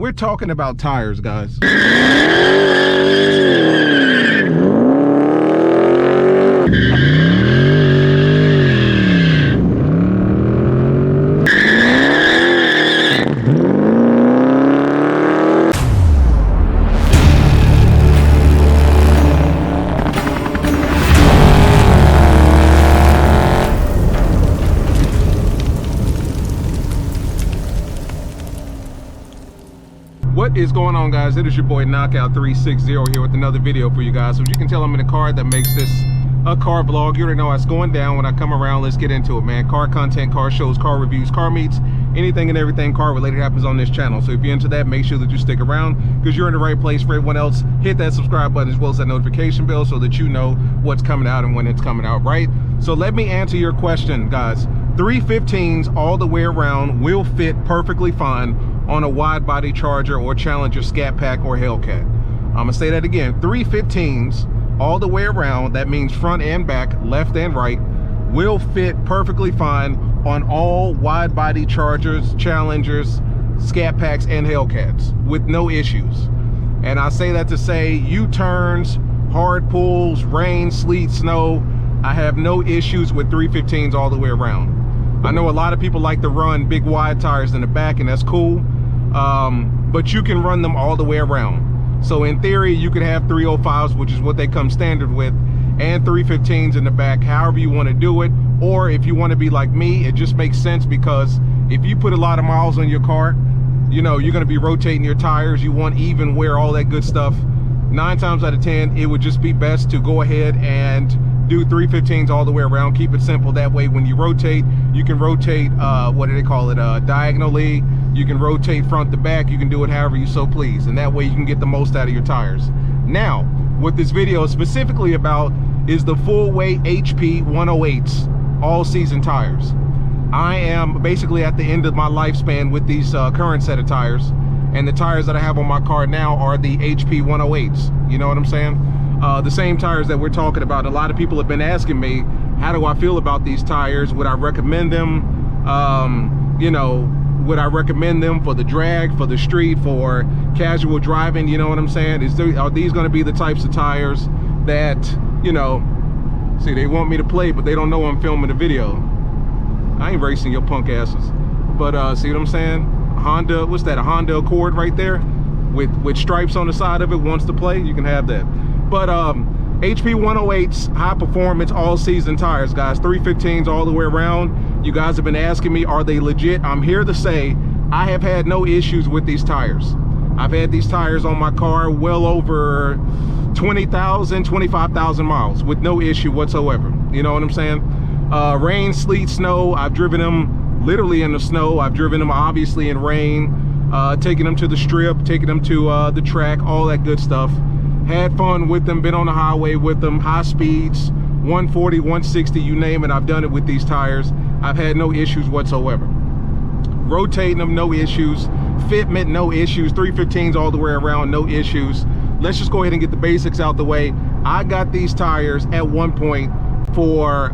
we're talking about tires, guys. What is going on, guys? It is your boy Knockout 360 here with another video for you guys. So as you can tell, I'm in a car that makes this a car vlog. You already know it's going down when I come around. Let's get into it, man. Car content, car shows, car reviews, car meets, anything and everything car related happens on this channel. So if you're into that, make sure that you stick around because you're in the right place. For everyone else, hit that subscribe button as well as that notification bell so that you know what's coming out and when it's coming out, right? So let me answer your question, guys. 315s all the way around will fit perfectly fine on a wide body Charger or Challenger ScatPack or Hellcat. I'm gonna say that again. 315s all the way around, that means front and back, left and right, will fit perfectly fine on all wide body Chargers, Challengers, ScatPacks, and Hellcats with no issues. And I say that to say U-turns, hard pulls, rain, sleet, snow, I have no issues with 315s all the way around. I know a lot of people like to run big wide tires in the back, and that's cool. But you can run them all the way around. So in theory, you could have 305s, which is what they come standard with, and 315s in the back, however you want to do it. Or if you want to be like me, it just makes sense because if you put a lot of miles on your car, you know, you're going to be rotating your tires, you want even wear, all that good stuff. 9 times out of 10, it would just be best to go ahead and do 315s all the way around. Keep it simple. That way when you rotate, you can rotate what do they call it, diagonally. You can rotate front to back. You can do it however you so please, and that way you can get the most out of your tires. Now what this video is specifically about is the FullWay HP 108s all season tires. I am basically at the end of my lifespan with these current set of tires, and the tires that I have on my car now are the HP 108s. You know what I'm saying? The same tires that we're talking about. A lot of people have been asking me, how do I feel about these tires? Would I recommend them? You know, would I recommend them for the drag, for the street, for casual driving? You know what I'm saying? Are these going to be the types of tires that, you know, see, they want me to play, but they don't know I'm filming a video. I ain't racing your punk asses. But see what I'm saying? Honda, what's that? A Honda Accord right there with stripes on the side of it wants to play, you can have that. But HP 108s, high performance, all season tires, guys. 315s all the way around. You guys have been asking me, are they legit? I'm here to say I have had no issues with these tires. I've had these tires on my car well over 20,000, 25,000 miles with no issue whatsoever. You know what I'm saying? Rain, sleet, snow, I've driven them literally in the snow. I've driven them obviously in rain, taking them to the strip, taking them to the track, all that good stuff. Had fun with them, been on the highway with them, high speeds, 140, 160, you name it, I've done it with these tires. I've had no issues whatsoever. Rotating them, no issues. Fitment, no issues. 315s all the way around, no issues. Let's just go ahead and get the basics out the way. I got these tires at one point for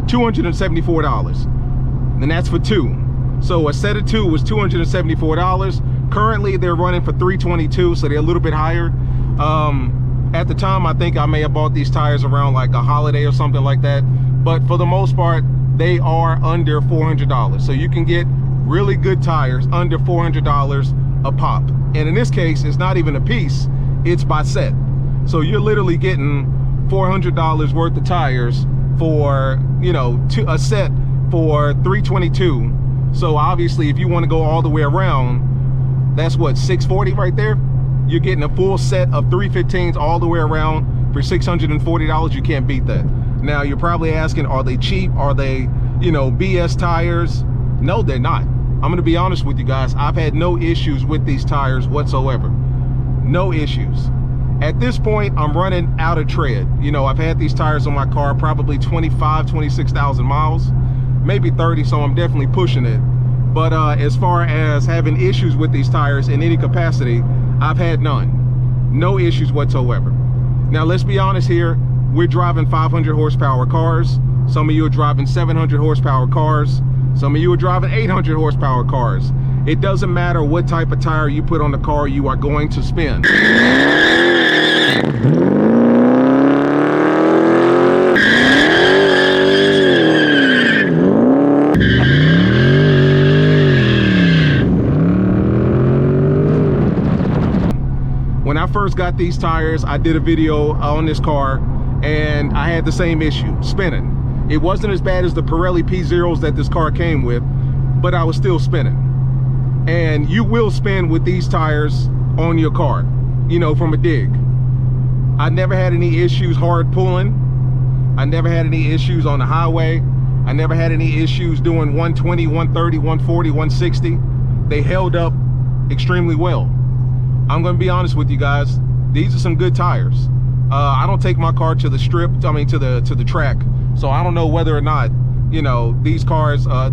$274, and that's for 2. So a set of 2 was $274. Currently they're running for $322, so they're a little bit higher. At the time, I think I may have bought these tires around like a holiday or something like that, but for the most part they are under $400. So you can get really good tires under $400 a pop, and in this case it's not even a piece, it's by set. So you're literally getting $400 worth of tires for, you know, a set for $322. So obviously if you want to go all the way around, that's what, $640 right there. You're getting a full set of 315s all the way around for $640. You can't beat that. Now you're probably asking, are they cheap? Are they, you know, BS tires? No, they're not. I'm gonna be honest with you guys. I've had no issues with these tires whatsoever. No issues. At this point, I'm running out of tread. You know, I've had these tires on my car probably 25, 26,000 miles, maybe 30, so I'm definitely pushing it. But as far as having issues with these tires in any capacity, I've had none. No issues whatsoever. Now let's be honest here, we're driving 500 horsepower cars. Some of you are driving 700 horsepower cars. Some of you are driving 800 horsepower cars. It doesn't matter what type of tire you put on the car, you are going to spin. When I first got these tires, I did a video on this car and I had the same issue, spinning. It wasn't as bad as the Pirelli P0s that this car came with, but I was still spinning. And you will spin with these tires on your car, you know, from a dig. I never had any issues hard pulling. I never had any issues on the highway. I never had any issues doing 120, 130, 140, 160. They held up extremely well. I'm gonna be honest with you guys, these are some good tires. I don't take my car to the strip, to the track, so I don't know whether or not, you know, these tires are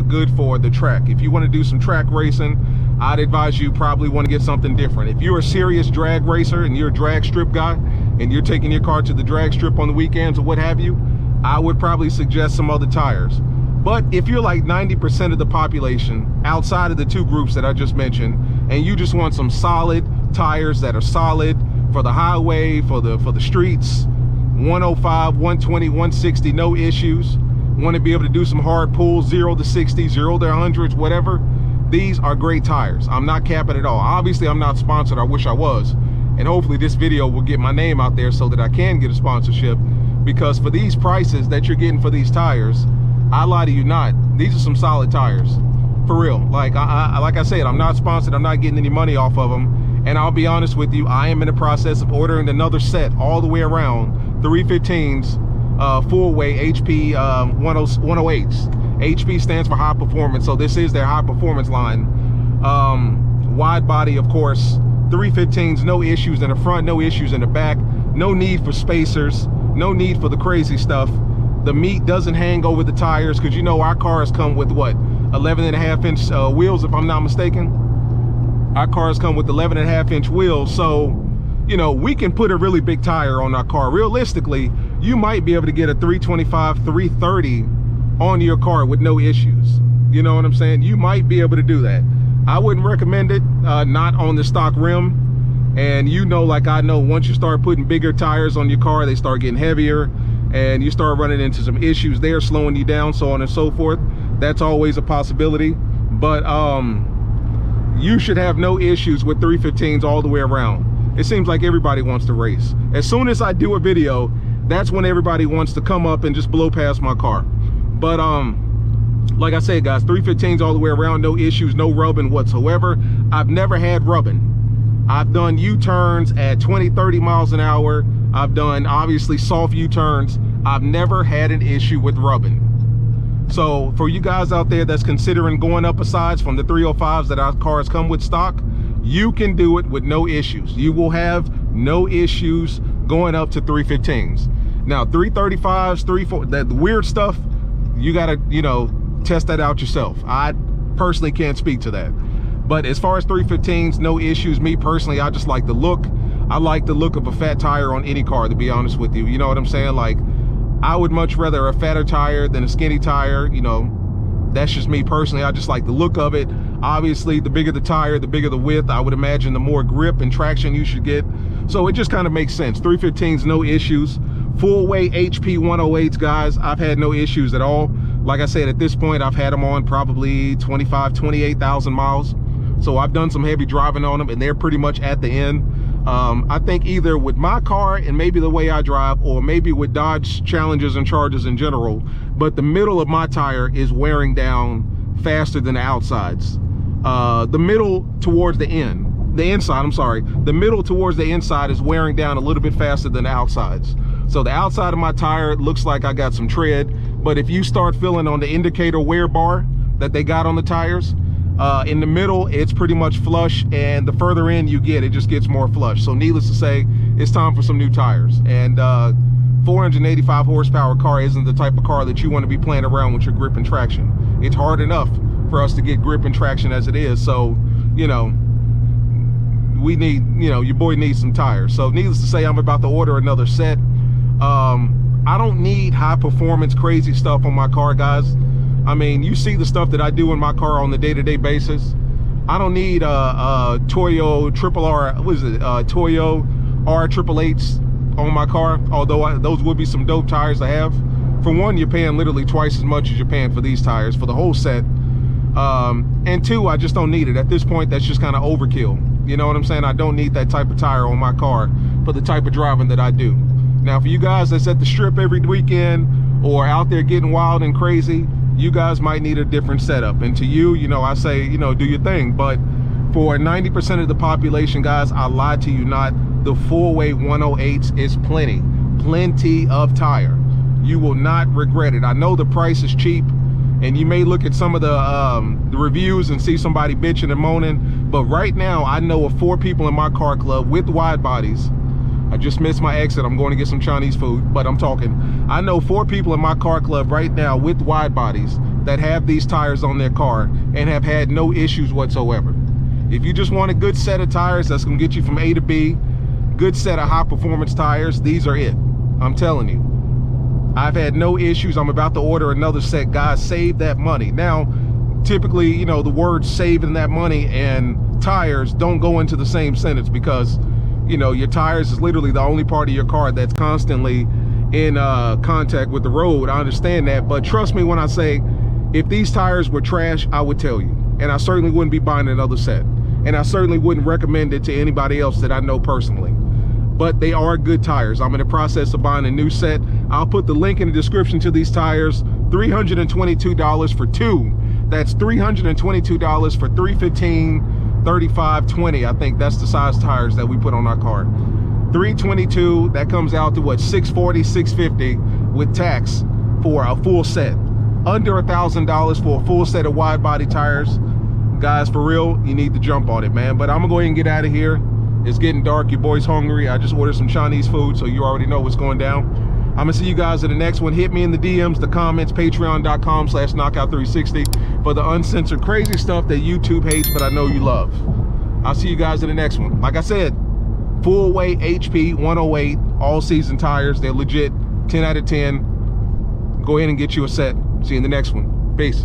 good for the track. If you want to do some track racing, I'd advise you probably want to get something different. If you're a serious drag racer and you're a drag strip guy and you're taking your car to the drag strip on the weekends or what have you, I would probably suggest some other tires. But if you're like 90% of the population outside of the two groups that I just mentioned, and you just want some solid tires that are solid for the highway, for the streets, 105, 120, 160, no issues, want to be able to do some hard pulls, 0 to 60, 0 to 100s, whatever, these are great tires. I'm not capping at all. Obviously, I'm not sponsored. I wish I was. And hopefully this video will get my name out there so that I can get a sponsorship, because for these prices that you're getting for these tires, I lie to you not, these are some solid tires. For real. Like I said, I'm not sponsored. I'm not getting any money off of them. And I'll be honest with you, I am in the process of ordering another set all the way around, 315s, FullWay HP 108s. HP stands for high performance, so this is their high performance line. Wide body, of course, 315s, no issues in the front, no issues in the back, no need for spacers, no need for the crazy stuff. The meat doesn't hang over the tires, because you know our cars come with what, 11.5-inch wheels, if I'm not mistaken. Our cars come with 11.5-inch wheels, so you know we can put a really big tire on our car. Realistically, you might be able to get a 325, 330 on your car with no issues. You know what I'm saying? You might be able to do that. I wouldn't recommend it, not on the stock rim. And you know, like I know, once you start putting bigger tires on your car, they start getting heavier and you start running into some issues there, slowing you down, so on and so forth. That's always a possibility. But you should have no issues with 315s all the way around. It seems like everybody wants to race. As soon as I do a video, that's when everybody wants to come up and just blow past my car. But like I said, guys, 315s all the way around, no issues, no rubbing whatsoever. I've never had rubbing. I've done U-turns at 20, 30 miles an hour. I've done obviously soft U-turns. I've never had an issue with rubbing. So for you guys out there that's considering going up a size from the 305s that our cars come with stock, you can do it with no issues. You will have no issues going up to 315s. Now 335s, 34, that weird stuff, you gotta, you know, test that out yourself. I personally can't speak to that. But as far as 315s, no issues. Me personally, I just like the look. I like the look of a fat tire on any car, to be honest with you. You know what I'm saying? Like, I would much rather a fatter tire than a skinny tire. You know, that's just me personally. I just like the look of it. Obviously, the bigger the tire, the bigger the width, I would imagine the more grip and traction you should get. So it just kind of makes sense. 315s, no issues. FullWay HP 108s, guys, I've had no issues at all. Like I said, at this point, I've had them on probably 25, 28,000 miles. So I've done some heavy driving on them, and they're pretty much at the end. I think either with my car and maybe the way I drive, or maybe with Dodge Challengers and Chargers in general, but the middle of my tire is wearing down faster than the outsides. The middle towards the inside, I'm sorry, the middle towards the inside is wearing down a little bit faster than the outsides. So the outside of my tire looks like I got some tread, but if you start feeling on the indicator wear bar that they got on the tires, in the middle, it's pretty much flush, and the further in you get, it just gets more flush. So needless to say, it's time for some new tires. And 485 horsepower car isn't the type of car that you want to be playing around with your grip and traction. It's hard enough for us to get grip and traction as it is. So, you know, we need, you know, your boy needs some tires. So needless to say, I'm about to order another set. I don't need high performance crazy stuff on my car, guys. I mean, you see the stuff that I do in my car on the day-to-day basis. I don't need Toyo Toyo R888s on my car, although those would be some dope tires to have. For one, you're paying literally twice as much as you're paying for these tires for the whole set. And two, I just don't need it. At this point, that's just kind of overkill. You know what I'm saying? I don't need that type of tire on my car for the type of driving that I do. Now, for you guys that's at the strip every weekend or out there getting wild and crazy, you guys might need a different setup. And to you, you know, I say, you know, do your thing. But for 90% of the population, guys, I lied to you not. The FullWay 108s is plenty of tire. You will not regret it. I know the price is cheap, and you may look at some of the reviews and see somebody bitching and moaning, but right now I know of 4 people in my car club with wide bodies. I just missed my exit. I'm going to get some Chinese food, but I'm talking. I know 4 people in my car club right now with wide bodies that have these tires on their car and have had no issues whatsoever. If you just want a good set of tires that's going to get you from A to B, good set of high performance tires, these are it. I'm telling you. I've had no issues. I'm about to order another set. Guys, save that money. Now, typically, you know, the words saving that money and tires don't go into the same sentence because, you know, your tires is literally the only part of your car that's constantly in contact with the road. I understand that, but trust me when I say, if these tires were trash, I would tell you. And I certainly wouldn't be buying another set. And I certainly wouldn't recommend it to anybody else that I know personally. But they are good tires. I'm in the process of buying a new set. I'll put the link in the description to these tires. $322 for 2. That's $322 for 315, 35, 20. I think that's the size tires that we put on our car. $322, that comes out to what, $640, $650 with tax for a full set. Under $1,000 for a full set of wide body tires. Guys, for real, you need to jump on it, man. But I'm gonna go ahead and get out of here. It's getting dark, your boy's hungry. I just ordered some Chinese food, so you already know what's going down. I'm gonna see you guys in the next one. Hit me in the DMs, the comments, patreon.com/knockout360 for the uncensored crazy stuff that YouTube hates, but I know you love. I'll see you guys in the next one. Like I said, FullWay HP 108, all season tires. They're legit, 10 out of 10. Go ahead and get you a set. See you in the next one. Peace.